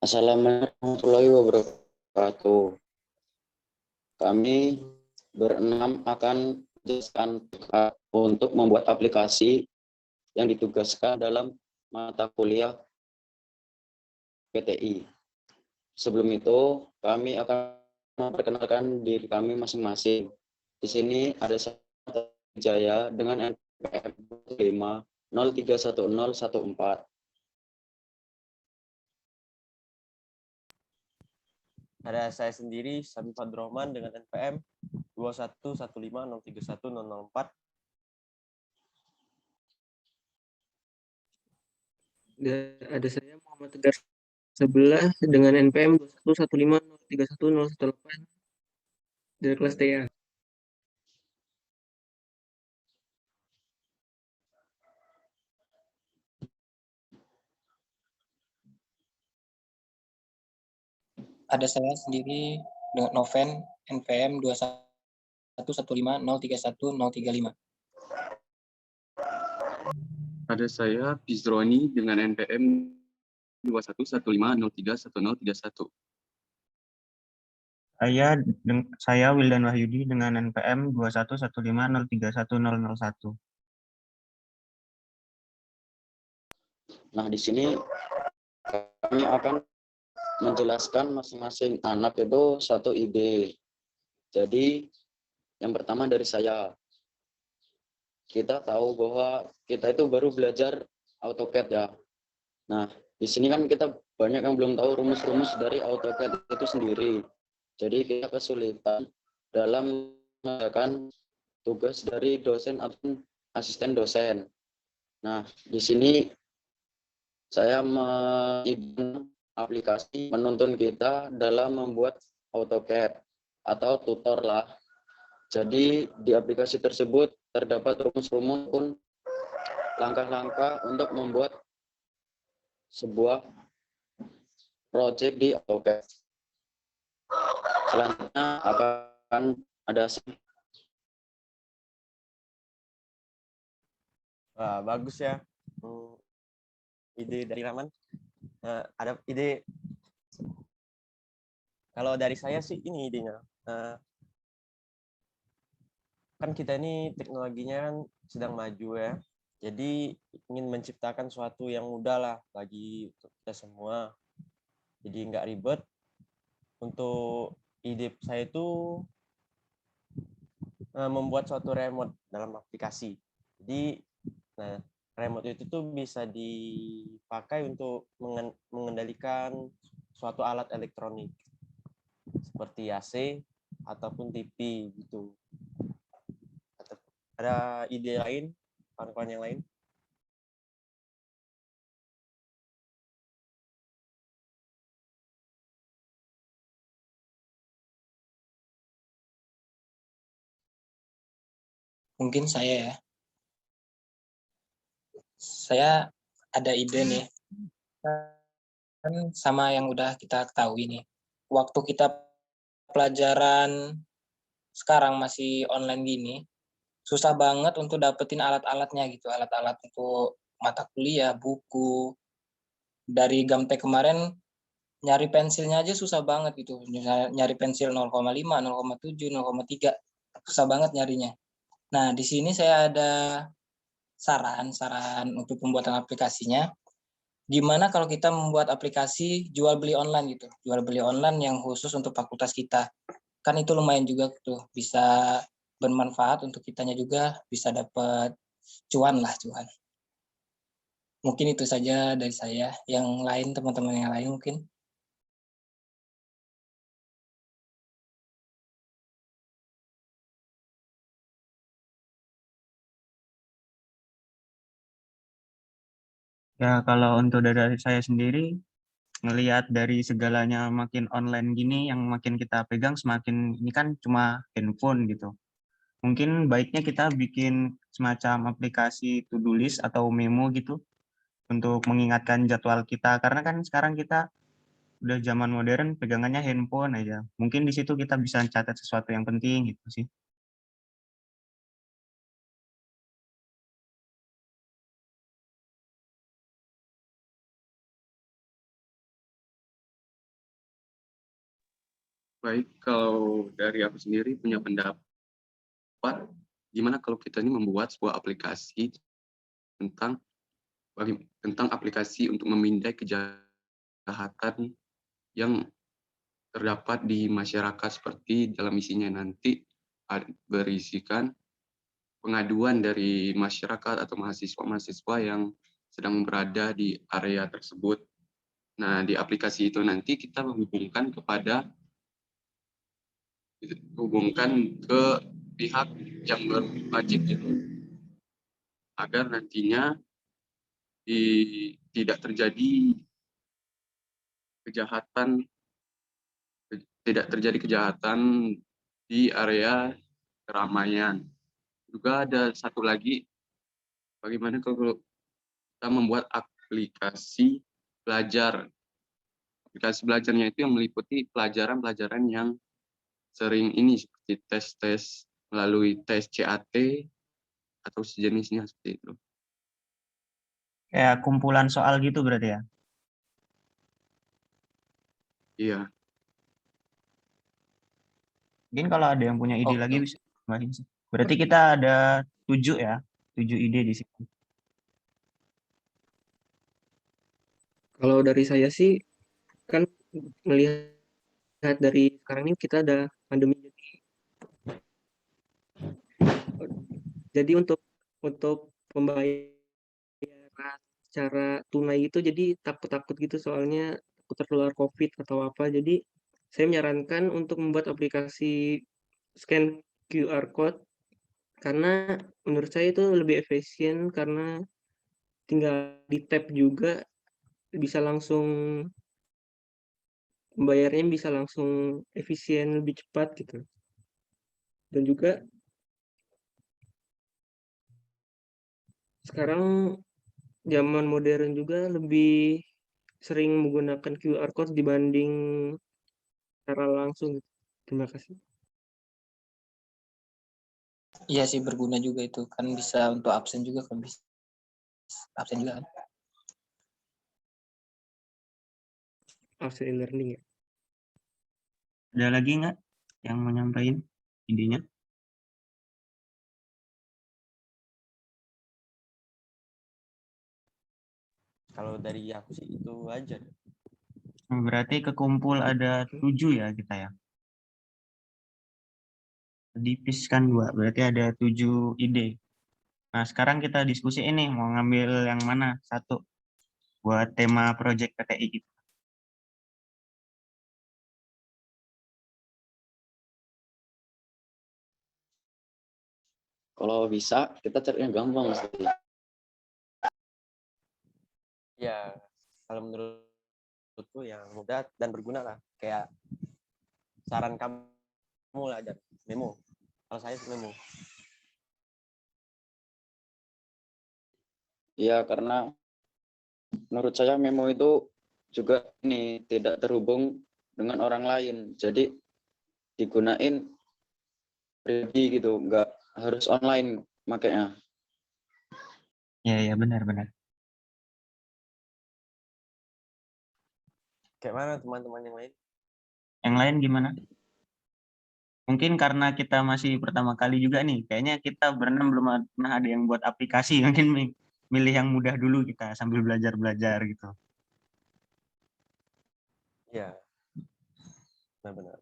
Assalamualaikum warahmatullahi wabarakatuh. Kami berenam akan menjelaskan untuk membuat aplikasi yang ditugaskan dalam mata kuliah PTI. Sebelum itu, kami akan memperkenalkan diri kami masing-masing. Di sini ada saya Jaya dengan NPM 5031014. Ada saya sendiri, Sabi Fadrohman dengan NPM 21150310004. Ada saya Muhammad Tegar sebelah dengan NPM 21150310018 dari kelas TA. Ada saya sendiri dengan Noven NPM 21150310035. Ada saya Bizroni dengan NPM 21150310031. Saya Wildan Wahyudi dengan NPM 21150310001. Nah, di sini kami akan menjelaskan masing-masing anak itu satu ide. Jadi, yang pertama dari saya. Kita tahu bahwa kita itu baru belajar AutoCAD ya. Nah, di sini kan kita banyak yang belum tahu rumus-rumus dari AutoCAD itu sendiri. Jadi kita kesulitan dalam mengerjakan tugas dari dosen atau asisten dosen. Nah, di sini saya mengizinkan aplikasi menuntun kita dalam membuat AutoCAD atau tutor lah. Jadi di aplikasi tersebut terdapat rumus-rumus pun langkah-langkah untuk membuat sebuah project di AutoCAD. Selanjutnya akan ada Bagus ya. Ide dari Rahman. Ada ide. Kalau dari saya sih ini idenya. Kan kita ini teknologinya kan sedang maju ya. Jadi ingin menciptakan sesuatu yang mudah lah bagi kita semua. Jadi nggak ribet. Untuk ide saya itu membuat suatu remote dalam aplikasi. Jadi remote itu tuh bisa dipakai untuk mengendalikan suatu alat elektronik seperti AC ataupun TV gitu. Ada ide lain, kawan-kawan yang lain? Mungkin saya ya. Saya ada ide nih. Kan sama yang udah kita ketahui nih. Waktu kita pelajaran sekarang masih online gini, susah banget untuk dapetin alat-alatnya gitu. Alat-alat untuk mata kuliah, buku. Dari Gamtek kemarin nyari pensilnya aja susah banget gitu. Nyari pensil 0,5, 0,7, 0,3. Susah banget nyarinya. Nah, di sini saya ada saran untuk pembuatan aplikasinya. Gimana kalau kita membuat aplikasi jual beli online gitu. Jual beli online yang khusus untuk fakultas kita. Kan itu lumayan juga tuh, bisa bermanfaat untuk kitanya juga, bisa dapat cuan. Mungkin itu saja dari saya. Yang lain, teman-teman yang lain mungkin. Ya, kalau untuk dari saya sendiri, ngelihat dari segalanya makin online gini, yang makin kita pegang semakin ini kan cuma handphone gitu. Mungkin baiknya kita bikin semacam aplikasi to-do list atau memo gitu untuk mengingatkan jadwal kita. Karena kan sekarang kita udah zaman modern, pegangannya handphone aja. Mungkin di situ kita bisa catat sesuatu yang penting gitu sih. Baik, kalau dari aku sendiri punya pendapat, gimana kalau kita ini membuat sebuah aplikasi tentang tentang aplikasi untuk memindai kejahatan yang terdapat di masyarakat, seperti dalam isinya nanti berisikan pengaduan dari masyarakat atau mahasiswa-mahasiswa yang sedang berada di area tersebut. Nah, di aplikasi itu nanti kita menghubungkan ke pihak yang berwajib gitu, agar nantinya tidak terjadi kejahatan di area keramaian. Juga ada satu lagi, bagaimana kalau kita membuat aplikasi belajar. Aplikasi belajarnya itu yang meliputi pelajaran-pelajaran yang sering ini, seperti tes-tes melalui tes CAT atau sejenisnya seperti itu. Kayak kumpulan soal gitu berarti ya? Iya. Mungkin kalau ada yang punya ide lagi Oke. bisa tambahin sih. Berarti kita ada 7 ya, 7 ide di sini. Kalau dari saya sih, kan melihat dari sekarang ini kita ada pandemi, jadi untuk pembayaran secara tunai itu jadi takut-takut gitu, soalnya takut tertular COVID atau apa. Jadi saya menyarankan untuk membuat aplikasi scan QR code, karena menurut saya itu lebih efisien, karena tinggal di tap juga bisa langsung, pembayarannya bisa langsung efisien, lebih cepat gitu. Dan juga sekarang zaman modern juga lebih sering menggunakan QR code dibanding secara langsung. Terima kasih. Iya sih, berguna juga itu. Kan bisa untuk absen juga kan, bisa absen juga kan. Absen e-learning ya. Ada lagi nggak yang mau nyampaikan idenya? Kalau dari aku sih itu aja. Berarti kekumpul ada 7 ya kita ya. Tipis kan 2, berarti ada 7 ide. Nah, sekarang kita diskusi ini mau ngambil yang mana satu buat tema project PTI kita. Kalau bisa kita cari yang gampang sih. Ya, kalau menurutku yang mudah dan berguna lah. Kayak saran kamu lah, dan memo. Kalau saya memo. Ya, karena menurut saya memo itu juga ini tidak terhubung dengan orang lain. Jadi digunain pribadi gitu, nggak harus online makanya. Ya benar. Kayak mana teman-teman yang lain? Yang lain gimana? Mungkin karena kita masih pertama kali juga nih, kayaknya kita berenam belum pernah ada yang buat aplikasi. Mungkin milih yang mudah dulu kita sambil belajar-belajar gitu. Ya, benar-benar.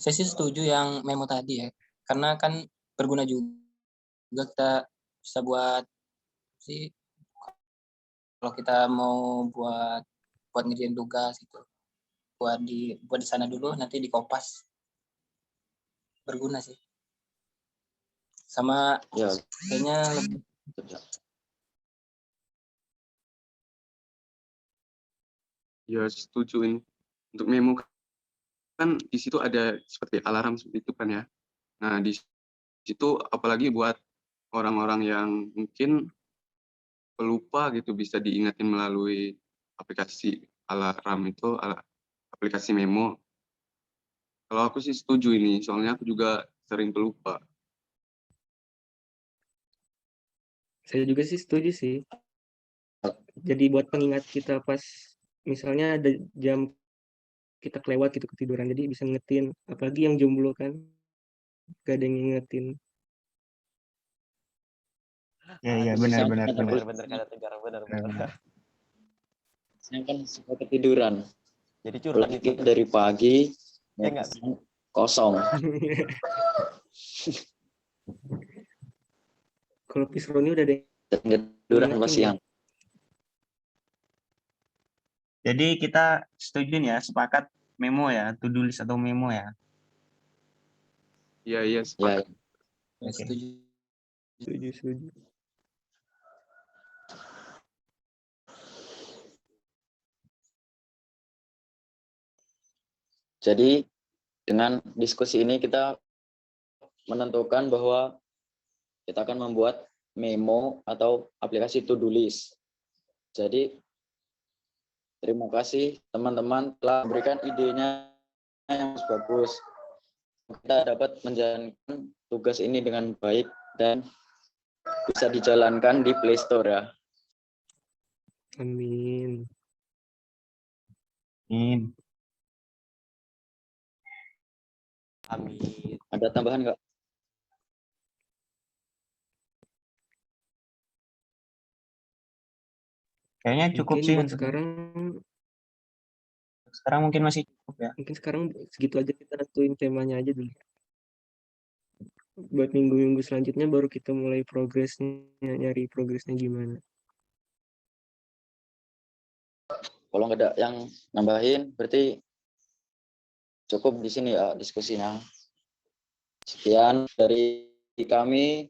Saya sih setuju yang memo tadi ya. Karena kan berguna juga, kita bisa buat sih kalau kita mau buat ngerjain tugas gitu. Buat di sana dulu, nanti di kopas. Berguna sih. Sama Ya, kayaknya lebih Ya, setuju ini. Untuk memo kan di situ ada seperti alarm seperti itu kan ya. Nah, di situ apalagi buat orang-orang yang mungkin pelupa gitu, bisa diingatin melalui aplikasi alarm itu, aplikasi memo. Kalau aku sih setuju ini, soalnya aku juga sering pelupa. Saya juga sih setuju sih. jadi buat pengingat kita pas misalnya ada jam kita kelewat gitu ketiduran, jadi bisa ngingetin. Apalagi yang jomblo kan, gak ada yang ngingetin. Ya, Aduh, benar Khususnya benar ada benar. benar kata Tegar, benar. Benar. saya kan suka ketiduran. Jadi curhat Apalagi itu. kita dari pagi Ya nggak? kosong. Kalau Pisroni udah ada Dan ketiduran pas Ingetin siang. Jadi kita setuju nih ya, sepakat memo ya, to-do list atau memo ya. Iya, iya, Ya, sepakat. Oke. Setuju. setuju. jadi dengan diskusi ini kita menentukan bahwa kita akan membuat memo atau aplikasi to-do list. Jadi terima kasih teman-teman telah memberikan idenya yang bagus. Kita dapat menjalankan tugas ini dengan baik dan bisa dijalankan di Play Store ya. Amin. Amin. Amin. Ada tambahan nggak? Kayaknya cukup Mungkin sih buat untuk sekarang mungkin masih cukup ya. mungkin sekarang segitu aja, kita tentuin temanya aja dulu. Buat minggu-minggu selanjutnya baru kita mulai progresnya, nyari progresnya gimana. Kalau nggak ada yang nambahin, berarti cukup di sini ya diskusinya. Sekian dari kami.